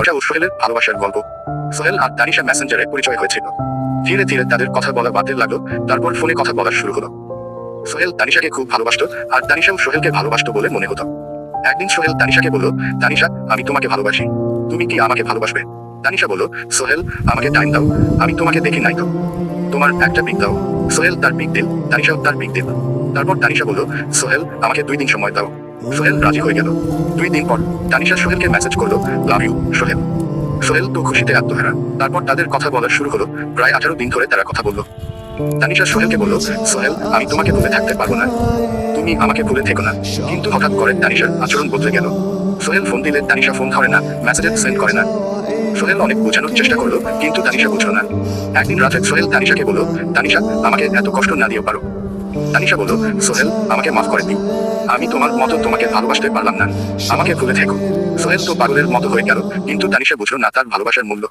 তানিশা ও সোহেলের ভালোবাসার গল্প। সোহেল আর তানিশা মেসেঞ্জারে পরিচয় হয়েছিল। ধীরে ধীরে তাদের কথা বলা বাড়তে লাগলো। তারপর ফোনে কথা বলা শুরু হলো। সোহেল তানিশাকে খুব ভালোবাসতো, আর তানিশাও সোহেলকে ভালোবাসতো বলে মনে হতো। একদিন সোহেল তানিশাকে বলল, তানিশা, আমি তোমাকে ভালোবাসি, তুমি কি আমাকে ভালোবাসবে? তানিশা বলল, সোহেল, আমাকে টাইম দাও, আমি তোমাকে দেখি নাই তো, তোমার একটা পিক দাও। সোহেল তার পিক দিল, তানিশাও তার পিক দিল। তারপর তানিশা বলল, সোহেল, আমাকে 2 দিন সময় দাও। সোহেল রাজি হয়ে গেল। 2 দিন পর তানিশা সোহেলকে মেসেজ করলো, লাভ ইউ সোহেল। সোহেল তো খুশিতে আত্মহারা। তারপর তাদের কথা বলা শুরু হলো। প্রায় 18 দিন ধরে তারা কথা বলল। তানিশা সোহেলকে বলল, সোহেল, আমি তোমাকে ভুলে থাকতে পারবো না, তুমি আমাকে ভুলে থেকো না। কিন্তু হঠাৎ করে তানিশার আচরণ বদলে গেল। সোহেল ফোন দিলে তানিশা ফোন ধরে না, মেসেজ সেন্ড করে না। সোহেল অনেক বোঝানোর চেষ্টা করলো, কিন্তু তানিশা বুঝলো না। একদিন রাতে সোহেল তানিশাকে বলল, তানিশা, আমাকে এত কষ্ট না দিও পারো। তানিশা বলল, সোহেল, আমাকে মাফ করে দিও, আমি তোমার মতো তোমাকে ভালোবাসতে পারলাম না, আমাকে ভুলে থেকো। সোহেল তো পাগলের মতো হয়ে গেল, কিন্তু তানিশা বুঝলো না তার ভালোবাসার মূল্য।